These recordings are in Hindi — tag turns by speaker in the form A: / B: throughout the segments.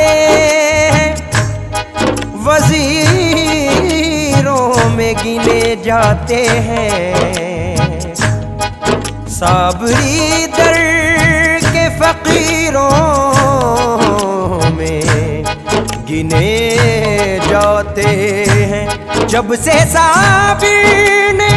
A: जाते हैं, वजीरों में गिने जाते हैं, साबरी दर के फकीरों में गिने जाते हैं। जब से साबिर ने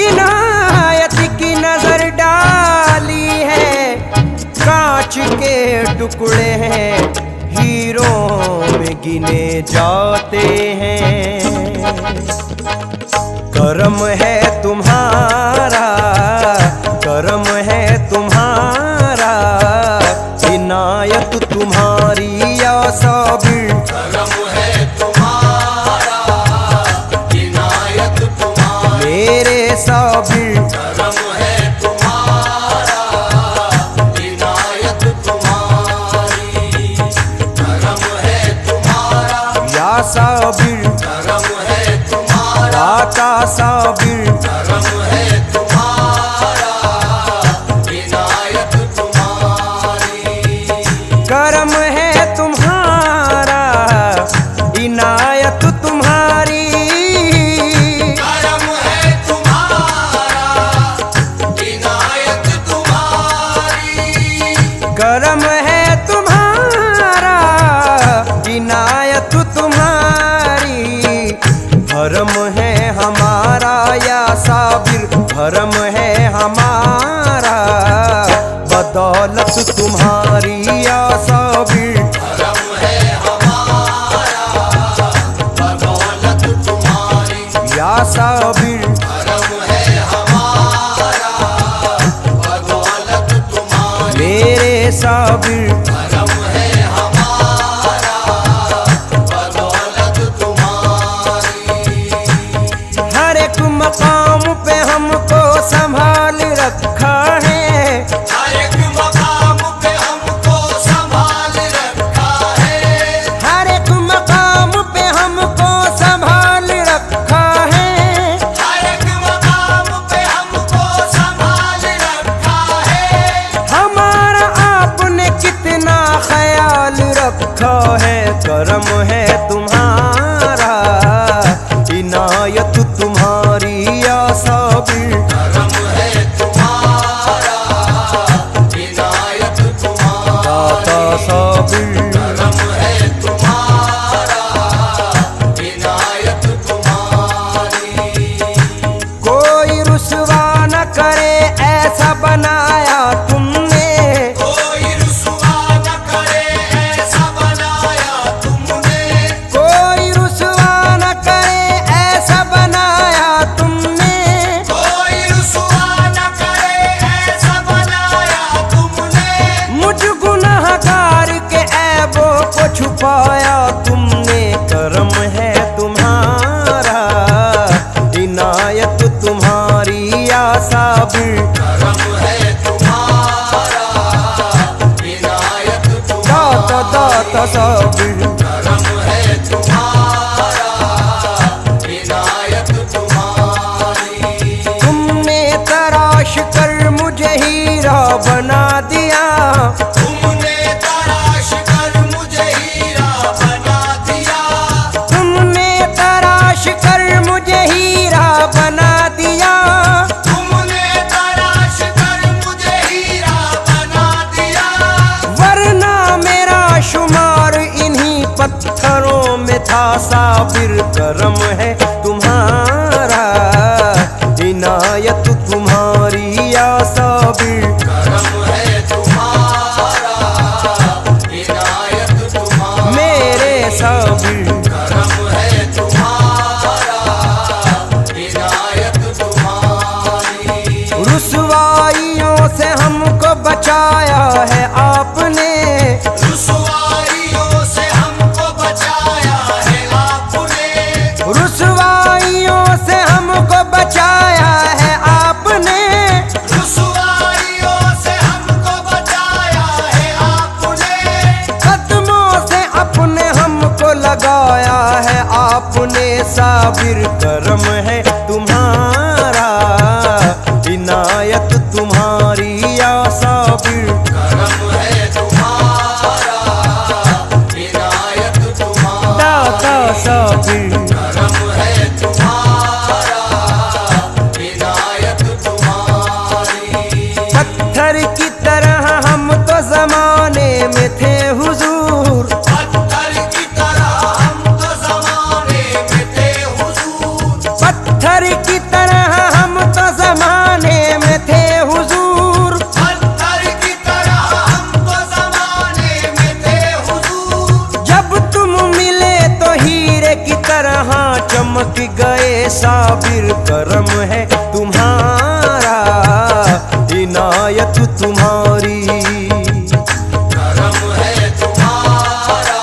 A: इनायत की नजर डाली है, कांच के टुकड़े हैं हीरों में गिने जाते हैं। करम है तुम्हारा, करम है तुम्हारा, इनायत तुम्हारी या साबिर।
B: करम है तुम्हारा, इनायत तुम्हारी
A: मेरे साबिर।
B: करम है तुम्हारा, इनायत तुम्हारी करम है तुम्हारा,
A: या साबिर।
B: करम है तुम्हारा,
A: दाता साबिर।
B: करम है तुम्हारा, इनायत तुम्हारी
A: करम है तुम्हारा, इनायत तुम्हारी।
B: करम है तुम्हारा, इनायत तुम्हारी
A: करम है तुम्हारा, इनायत तुम्हारी। भरम है हमारा या साबिर, भरम है हमारा, बदौलत तुम्हारी या साबिर।
B: करम है हमारा, बदौलत तुम्हारी
A: या साबिर।
B: करम है हमारा, बदौलत तुम्हारी
A: मेरे साबिर।
B: करम है हमारा, बदौलत तुम्हारी
A: हर एक मकाम पे हमको संभाल रखा है,
B: हर एक मकाम पे हमको संभाल रखा है,
A: हर एक मकाम पे हमको संभाल रखा है।
B: हर एक मकाम पे हमको संभाल रखा है।
A: हमारा आपने कितना ख्याल रखा है। करम है तुम्हारा, इनायत तुम्हारी या साबिर।
B: करम है तुम्हारा, इनायत तुम्हारी
A: दाता साबिर।
B: करम है तुम्हारा, इनायत तुम्हारी
A: कोई रुसवा न करे ऐसा बनाया तुमने,
B: कोई रुसवा न करे ऐसा बनाया तुमने,
A: कोई रुसवा न करे ऐसा बनाया तुमने।
B: कोई रुसवा न करे ऐसा बनाया तुमने,
A: मुझ गुनहगार के ऐबों को छुपाया तुमने। करम है तुम्हारा, इनायत तुम्हारी या साबिर।
B: करम है तुम्हारा, इनायत
A: दाता
B: तुम्हारी
A: दाता साबिर।
B: करम है तुम्हारा, इनायत तुम्हारी
A: तुमने तराश कर मुझे हीरा बना दिया,
B: तुमने तराश कर मुझे हीरा बना दिया,
A: तुमने तराश कर मुझे हीरा बना दिया।
B: तुमने तराश कर मुझे हीरा बना दिया,
A: वरना मेरा शुमार इन्हीं पत्थरों में था साबिर। करम है तुम्हारा, इनायत तुम्हारी या साबिर।
B: करम है तुम्हारा, इनायत तुम्हारी
A: मेरे साबिर।
B: करम है तुम्हारा, इनायत तुम्हारी
A: रुसवाइयों से हमको बचाया है आपने,
B: रुसवाइयों से हमको बचाया है आपने,
A: रुसवाइयों से हमको बचाया है आपने।
B: रुसवाइयों से हमको बचाया है आपने,
A: कदमों से अपने हमको लगाया है आपने साबिर। करम है तुम्हारा, इनायत तुम्हारी या साबिर।
B: करम है तुम्हारा,
A: चमक गए साबिर, करम है तुम्हारा, इनायत तुम्हारी।
B: करम है तुम्हारा,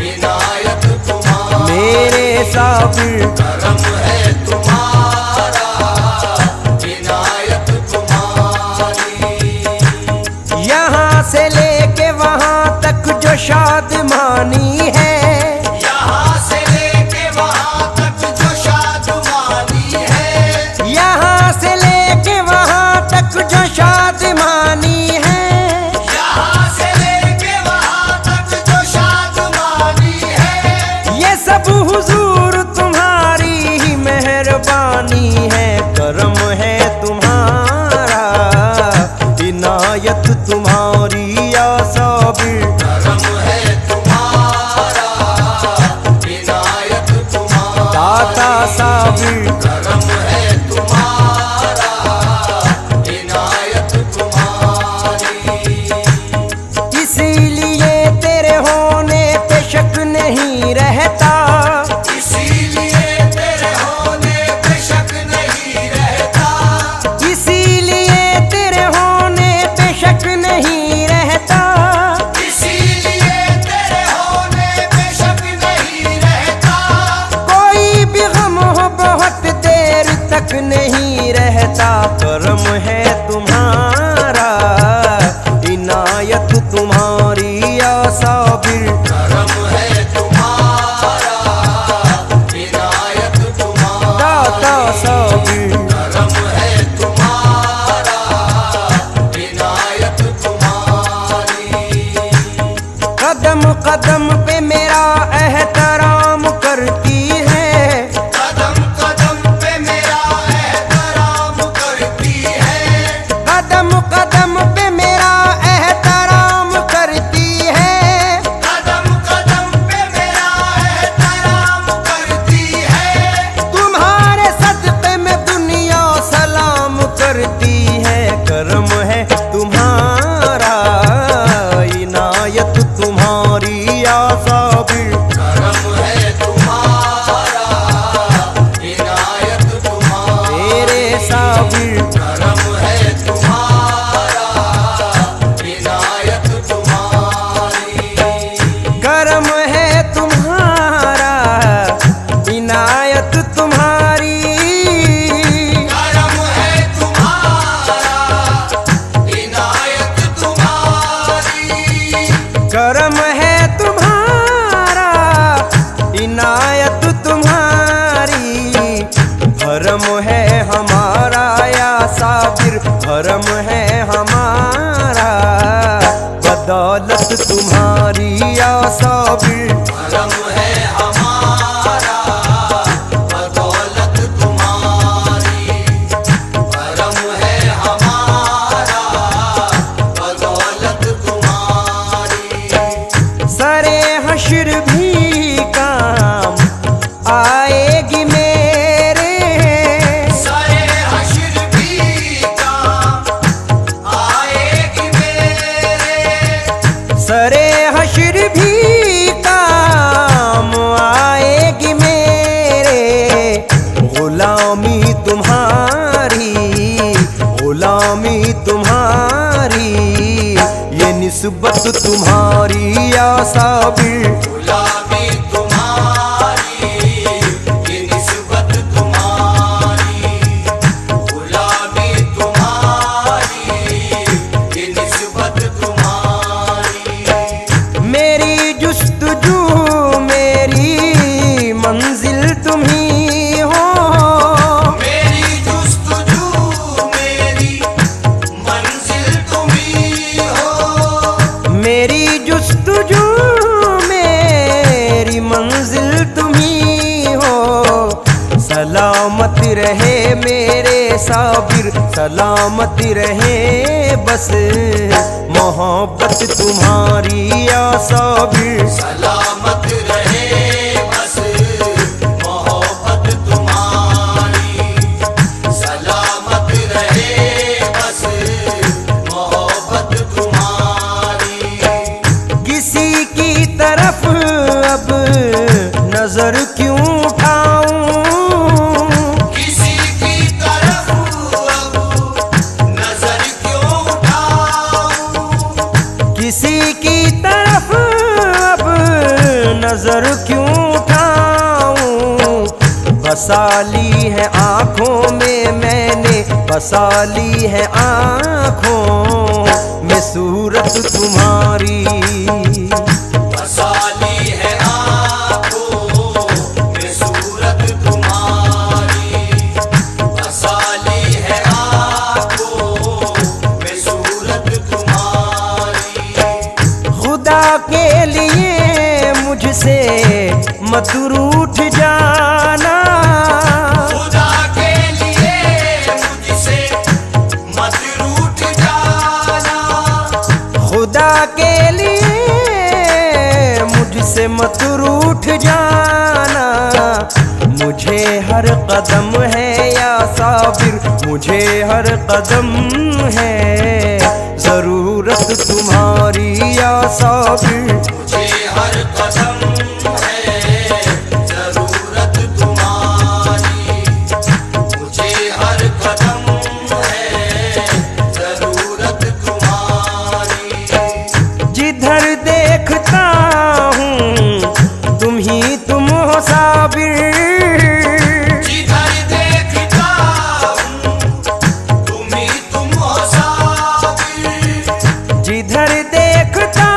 B: इनायत तुम्हारी।
A: मेरे साबिर
B: करम है तुम्हारा, इनायत तुम्हारी।
A: यहाँ से लेके वहाँ तक जो शादमानी है,
B: यहाँ से लेके वहाँ तक जो शादमानी है,
A: यहाँ से लेके वहाँ तक जो शादमानी है,
B: यहाँ से लेके वहाँ तक जो शादमानी है,
A: ये सब हुजूर तुम्हारी ही मेहरबानी है। करम है तुम्हारा, इनायत तुम्हारी या साबिर।
B: करम है तुम्हारा, इनायत तुम्हारी।
A: दाता साबिर
B: करम है तुम्हारा, इनायत तुम्हारी।
A: इसीलिए तेरे होने पे शक नहीं रहता,
B: इसीलिए तेरे होने पे शक नहीं रहता,
A: इसीलिए तेरे होने पे शक नहीं रहता।
B: इसीलिए तेरे होने पे शक नहीं रहता।
A: कोई भी गम हो बहुत देर तक नहीं रहता। करम है तुम्हारा, इनायत तुम्हारी या साबिर।
B: करम है तुम्हारा, इनायत तुम्हारी।
A: दाता साबिर
B: करम है तुम्हारा, इनायत तुम्हारी।
A: कदम कदम पे मेरा एहतराम करती है,
B: कदम कदम पे मेरा एहतराम करती है,
A: कदम कदम पे मेरा एहतराम करती है।
B: कदम कदम पे मेरा एहतराम करती है।
A: तुम्हारे सदक़े में दुनिया सलाम करती है। करम है तुम्हारा, इनायत तुम्हारी या साबिर।
B: करम है तुम्हारा, इनायत तुम्हारी।
A: तेरे साबिर
B: करम है तुम्हारा, इनायत तुम्हारी।
A: करम है तुम्हारा, इनायत तुम्हारी।
B: करम है तुम्हारा, इनायत तुम्हारी।
A: करम है तुम्हारा, इनायत तुम्हारी। भरम है हमारा या साबिर, भरम है हमारा, बदौलत तुम्हारी या साबिर।
B: करम है हमारा, बदौलत तुम्हारी। करम है हमारा, बदौलत तुम्हारी।
A: सरे हश्र भी काम आएगी मेरे,
B: सरे हश्र भी काम आएगी मेरे।
A: सरे हश्र भी काम आएगी मेरे। गुलामी तुम्हारी, गुलामी तुम्हारी, ये निस्बत तुम्हारी या साबिर।
B: गुलामी तुम्हारी, ये निस्बत तुम्हारी। गुलामी तुम्हारी, ये निस्बत तुम्हारी।
A: मेरी जुस्तजू मेरी मंजिल तुम्ही हो,
B: मेरी जुस्तजू मेरी मंजिल तुम्ही हो।
A: मेरी जुस्तजू मेरी मंजिल तुम्ही हो। सलामत रहे मेरे साबिर, सलामत रहे बस मोहब्बत तुम्हारी या साबिर।
B: सलामत रहे बस मोहब्बत तुम्हारी। सलामत रहे बस मोहब्बत तुम्हारी।
A: किसी की तरफ अब नजर क्यों उठा नजर क्यों उठाऊं, बसा ली है आंखों में मैंने, बसा ली है आंखों में सूरत तुम्हारी।
B: बसा ली है आँखों में सूरत तुम्हारी, बसा ली है आँखों में सूरत तुम्हारी।
A: खुदा के लिए मुझसे मत रूठ जाना,
B: खुदा के लिए मुझसे मत रूठ जाना,
A: खुदा के लिए मुझसे मत रूठ जाना। मुझे हर कदम है या साबिर, मुझे हर कदम है जरूरत तुम्हारी या साबिर।
B: मुझे हर कदम है जरूरत तुम्हारी, मुझे हर कदम है जरूरत तुम्हारी।
A: जिधर देखता हूँ तुम ही तुम हो साबिर,
B: जिधर देखता हूँ तुम ही तुम हो साबिर,
A: जिधर देखता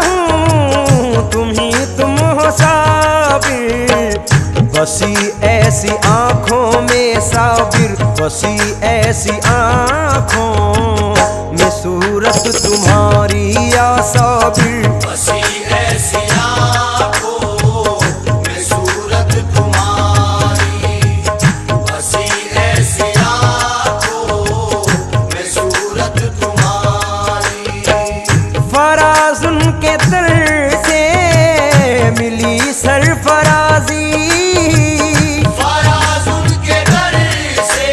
A: हूँ तुम ही तुम हो साबिर। बसी ऐसी आँखों में साबिर, बसी ऐसी आँखों में सूरत तुम्हारी या साबिर।
B: बसी ऐसी आँखों में सूरत तुम्हारी, बसी ऐसी आँखों में सूरत तुम्हारी।
A: फराजुन के दर से मिली सरफराजी,
B: फराजुन के दर से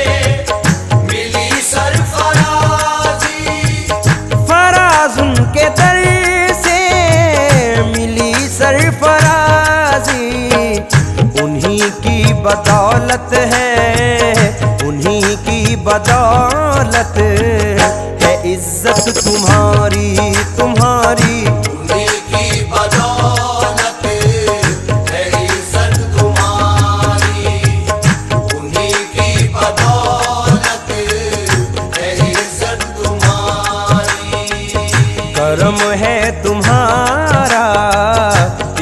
B: मिली सरफराजी,
A: फराजुन के दर से मिली सरफराजी। उन्हीं की बदौलत है, उन्हीं की बदौलत है इज्जत तुम्हारी तुम्हारी।
B: उन्हीं की बदौलत है इज्जत तुम्हारी, उन्हीं की बदौलत है इज्जत तुम्हारी।
A: करम है तुम्हारा,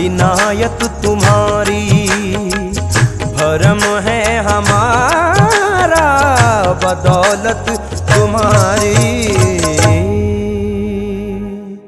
A: इनायत तुम्हारी, भरम है हमारा, बदौलत